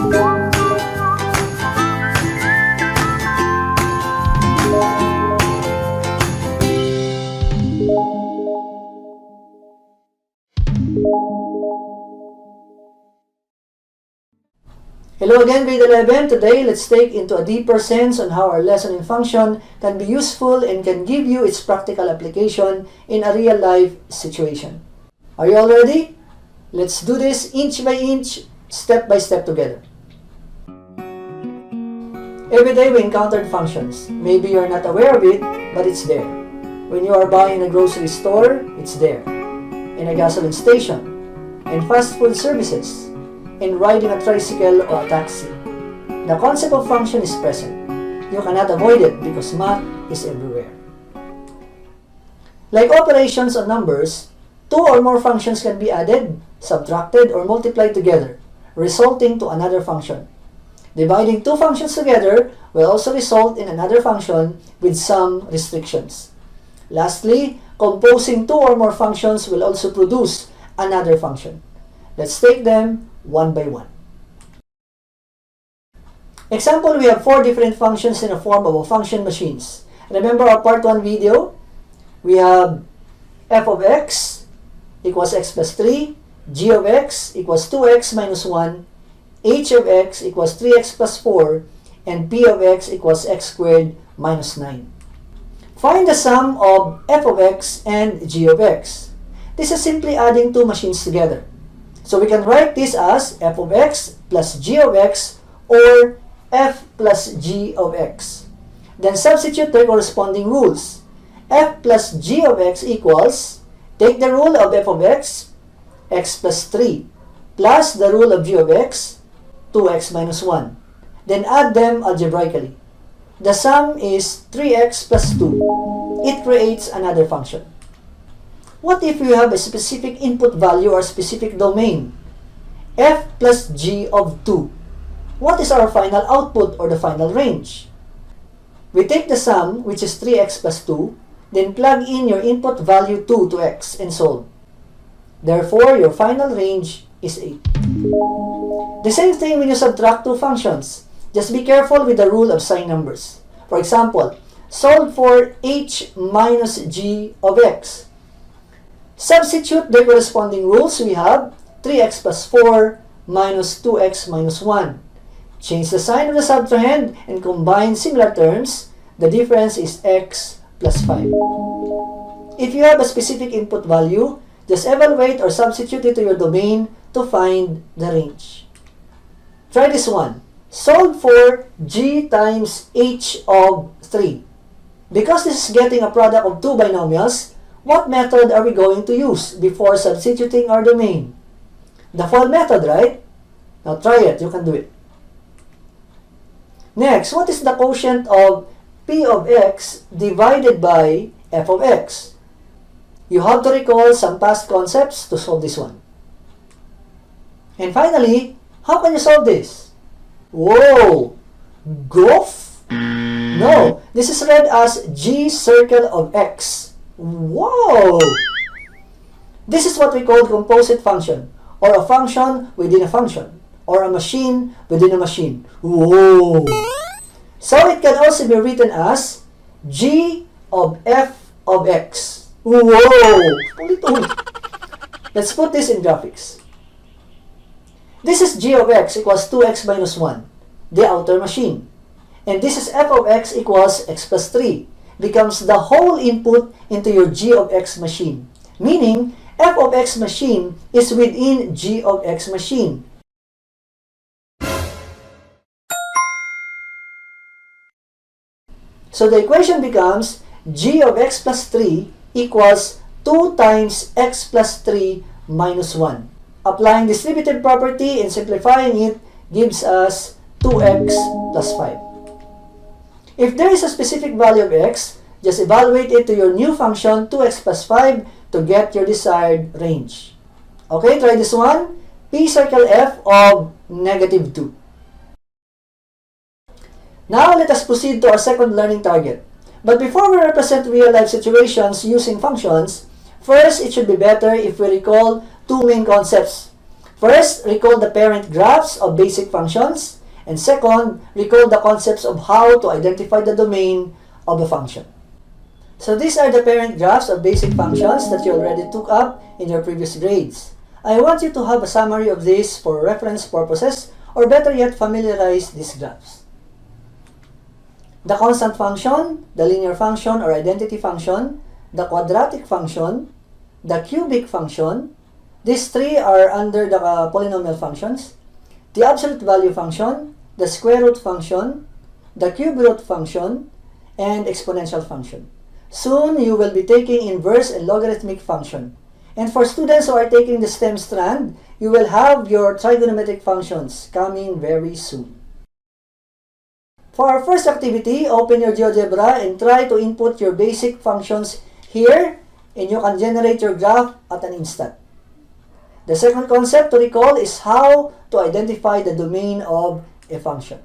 Hello again, grade 11. Today, let's take into a deeper sense on how our lesson in function can be useful and can give you its practical application in a real-life situation. Are you all ready? Let's do this inch by inch, step by step together. Every day we encountered functions. Maybe you're not aware of it, but it's there. When you are buying in a grocery store, it's there. In a gasoline station, in fast food services, in riding a tricycle or a taxi. The concept of function is present. You cannot avoid it because math is everywhere. Like operations on numbers, two or more functions can be added, subtracted, or multiplied together, resulting to another function. Dividing two functions together will also result in another function with some restrictions. Lastly, composing two or more functions will also produce another function. Let's take them one by one. Example, we have four different functions in the form of function machines. Remember our part 1 video? We have f of x equals x plus 3, g of x equals 2x minus 1, h of x equals 3x plus 4, and p of x equals x squared minus 9. Find the sum of f of x and g of x. This is simply adding two machines together. So we can write this as f of x plus g of x or f plus g of x. Then substitute their corresponding rules. F plus g of x equals, take the rule of f of x, x plus 3, plus the rule of g of x, 2x minus 1. Then add them algebraically. The sum is 3x plus 2. It creates another function. What if you have a specific input value or specific domain? F plus g of 2. What is our final output or the final range? We take the sum, which is 3x plus 2, then plug in your input value 2 to x and solve. Therefore, your final range is 8. The same thing when you subtract two functions. Just be careful with the rule of sign numbers. For example, solve for h minus g of x. Substitute the corresponding rules. We have 3x plus 4 minus 2x minus 1. Change the sign of the subtrahend and combine similar terms. The difference is x plus 5. If you have a specific input value, just evaluate or substitute it to your domain to find the range. Try this one. Solve for g times h of 3. Because this is getting a product of two binomials, what method are we going to use before substituting our domain? The fold method, right? Now try it. You can do it. Next, what is the quotient of p of x divided by f of x? You have to recall some past concepts to solve this one. And finally, how can you solve this? Whoa! Goof? No, this is read as g circle of x. Whoa! This is what we call composite function, or a function within a function, or a machine within a machine. Whoa! So it can also be written as g of f of x. Whoa! Let's put this in graphics. This is g of x equals 2x minus 1, the outer machine. And this is f of x equals x plus 3. Becomes the whole input into your g of x machine. Meaning, f of x machine is within g of x machine. So the equation becomes g of x plus 3 equals 2 times x plus 3 minus 1. Applying distributive property and simplifying it gives us 2x plus 5. If there is a specific value of x, just evaluate it to your new function 2x plus 5 to get your desired range. Okay, try this one. P circle f of negative 2. Now let us proceed to our second learning target. But before we represent real-life situations using functions, first it should be better if we recall two main concepts. First, recall the parent graphs of basic functions. And second, recall the concepts of how to identify the domain of a function. So these are the parent graphs of basic functions that you already took up in your previous grades. I want you to have a summary of this for reference purposes, or better yet, familiarize these graphs. The constant function, the linear function or identity function, the quadratic function, the cubic function, these three are under the polynomial functions, the absolute value function, the square root function, the cube root function, and exponential function. Soon, you will be taking inverse and logarithmic function. And for students who are taking the STEM strand, you will have your trigonometric functions coming very soon. For our first activity, open your GeoGebra and try to input your basic functions here, and you can generate your graph at an instant. The second concept to recall is how to identify the domain of a function.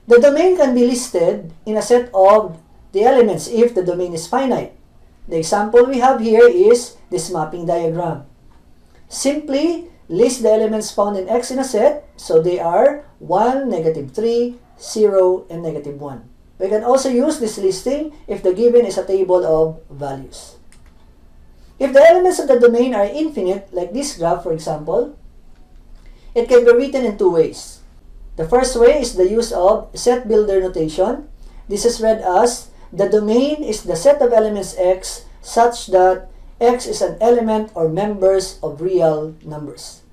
The domain can be listed in a set of the elements if the domain is finite. The example we have here is this mapping diagram. Simply list the elements found in X in a set, so they are 1, -3, 0, and -1. We can also use this listing if the given is a table of values. If the elements of the domain are infinite, like this graph for example, it can be written in two ways. The first way is the use of set builder notation. This is read as the domain is the set of elements X such that X is an element or members of real numbers.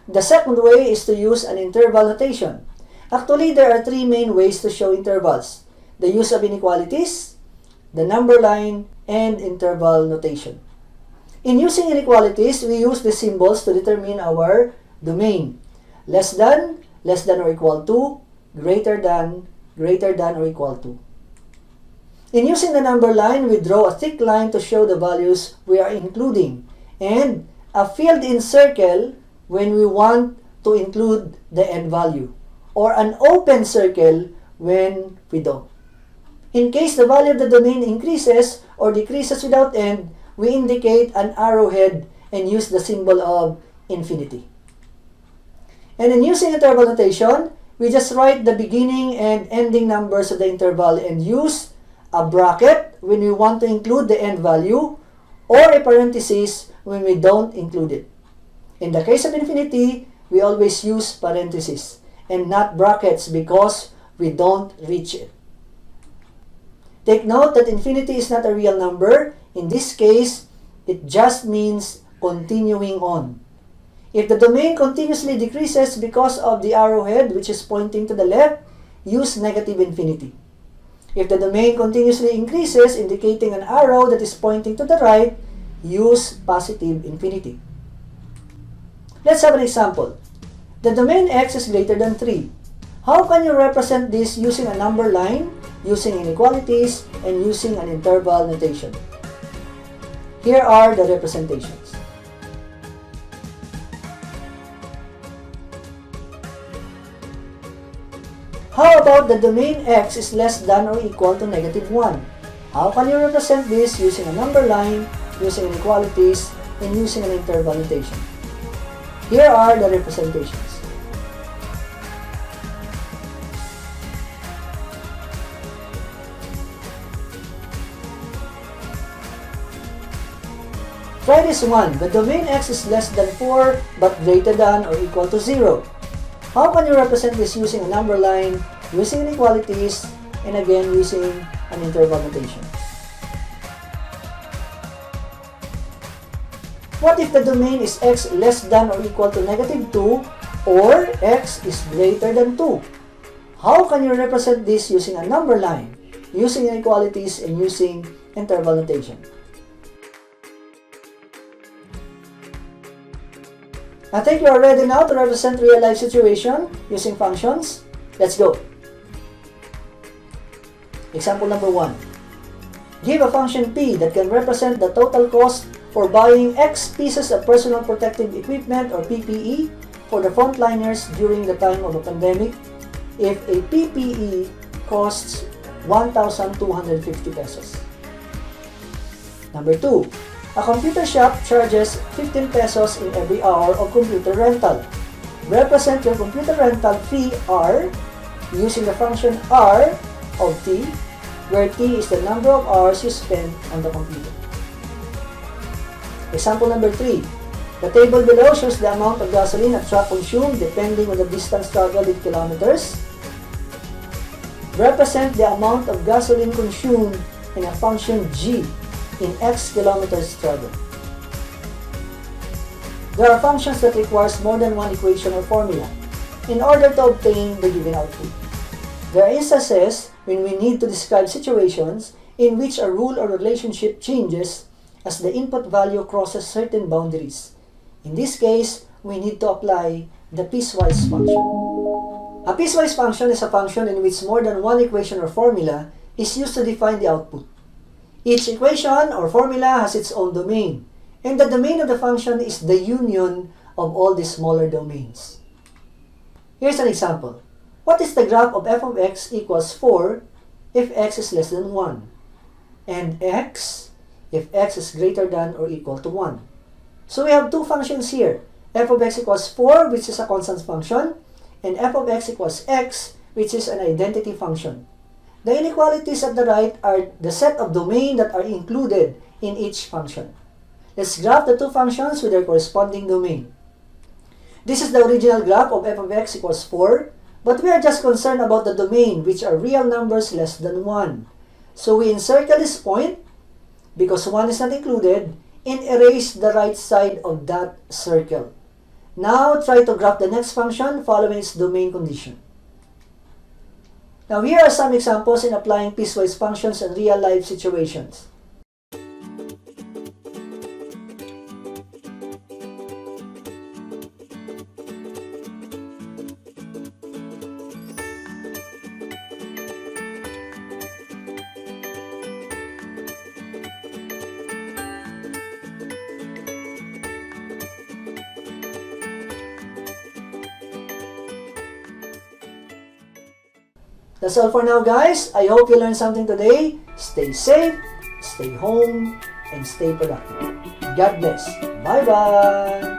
The second way is to use an interval notation. Actually, there are three main ways to show intervals: the use of inequalities, the number line, and interval notation. In using inequalities, we use the symbols to determine our domain. Less than or equal to, greater than or equal to. In using the number line, we draw a thick line to show the values we are including, and a filled-in circle when we want to include the end value, or an open circle when we don't. In case the value of the domain increases or decreases without end, we indicate an arrowhead and use the symbol of infinity. And in using interval notation, we just write the beginning and ending numbers of the interval and use a bracket when we want to include the end value, or a parenthesis when we don't include it. In the case of infinity, we always use parentheses and not brackets because we don't reach it. Take note that infinity is not a real number. In this case, it just means continuing on. If the domain continuously decreases because of the arrowhead which is pointing to the left, use negative infinity. If the domain continuously increases, indicating an arrow that is pointing to the right, use positive infinity. Let's have an example. The domain X is greater than 3. How can you represent this using a number line, using inequalities, and using an interval notation? Here are the representations. How about the domain X is less than or equal to -1? How can you represent this using a number line, using inequalities, and using an interval notation? Here are the representations. Try this one. The domain X is less than 4 but greater than or equal to 0. How can you represent this using a number line, using inequalities, and again using an interval notation? What if the domain is X less than or equal to -2 or X is greater than 2? How can you represent this using a number line, using inequalities, and using interval notation? I think you are ready now to represent real-life situation using functions. Let's go. Example number 1. Give a function P that can represent the total cost for buying X pieces of personal protective equipment or PPE for the frontliners during the time of a pandemic if a PPE costs 1,250 pesos. Number 2. A computer shop charges 15 pesos in every hour of computer rental. Represent your computer rental fee R using the function R of T, where T is the number of hours you spend on the computer. Example number 3. The table below shows the amount of gasoline a truck consumed depending on the distance traveled in kilometers. Represent the amount of gasoline consumed in a function G in X kilometers traveled. There are functions that requires more than one equation or formula in order to obtain the given output. There are instances when we need to describe situations in which a rule or relationship changes as the input value crosses certain boundaries. In this case, we need to apply the piecewise function. A piecewise function is a function in which more than one equation or formula is used to define the output. Each equation or formula has its own domain, and the domain of the function is the union of all the smaller domains. Here's an example. What is the graph of f of x equals 4 if x is less than 1, and x if x is greater than or equal to 1? So we have two functions here. F of x equals 4, which is a constant function, and f of x equals x, which is an identity function. The inequalities at the right are the set of domain that are included in each function. Let's graph the two functions with their corresponding domain. This is the original graph of f of x equals 4, but we are just concerned about the domain, which are real numbers less than 1. So we encircle this point, because 1 is not included, and erase the right side of that circle. Now try to graph the next function following its domain condition. Now here are some examples in applying piecewise functions in real-life situations. That's all for now, guys. I hope you learned something today. Stay safe, stay home, and stay productive. God bless. Bye-bye.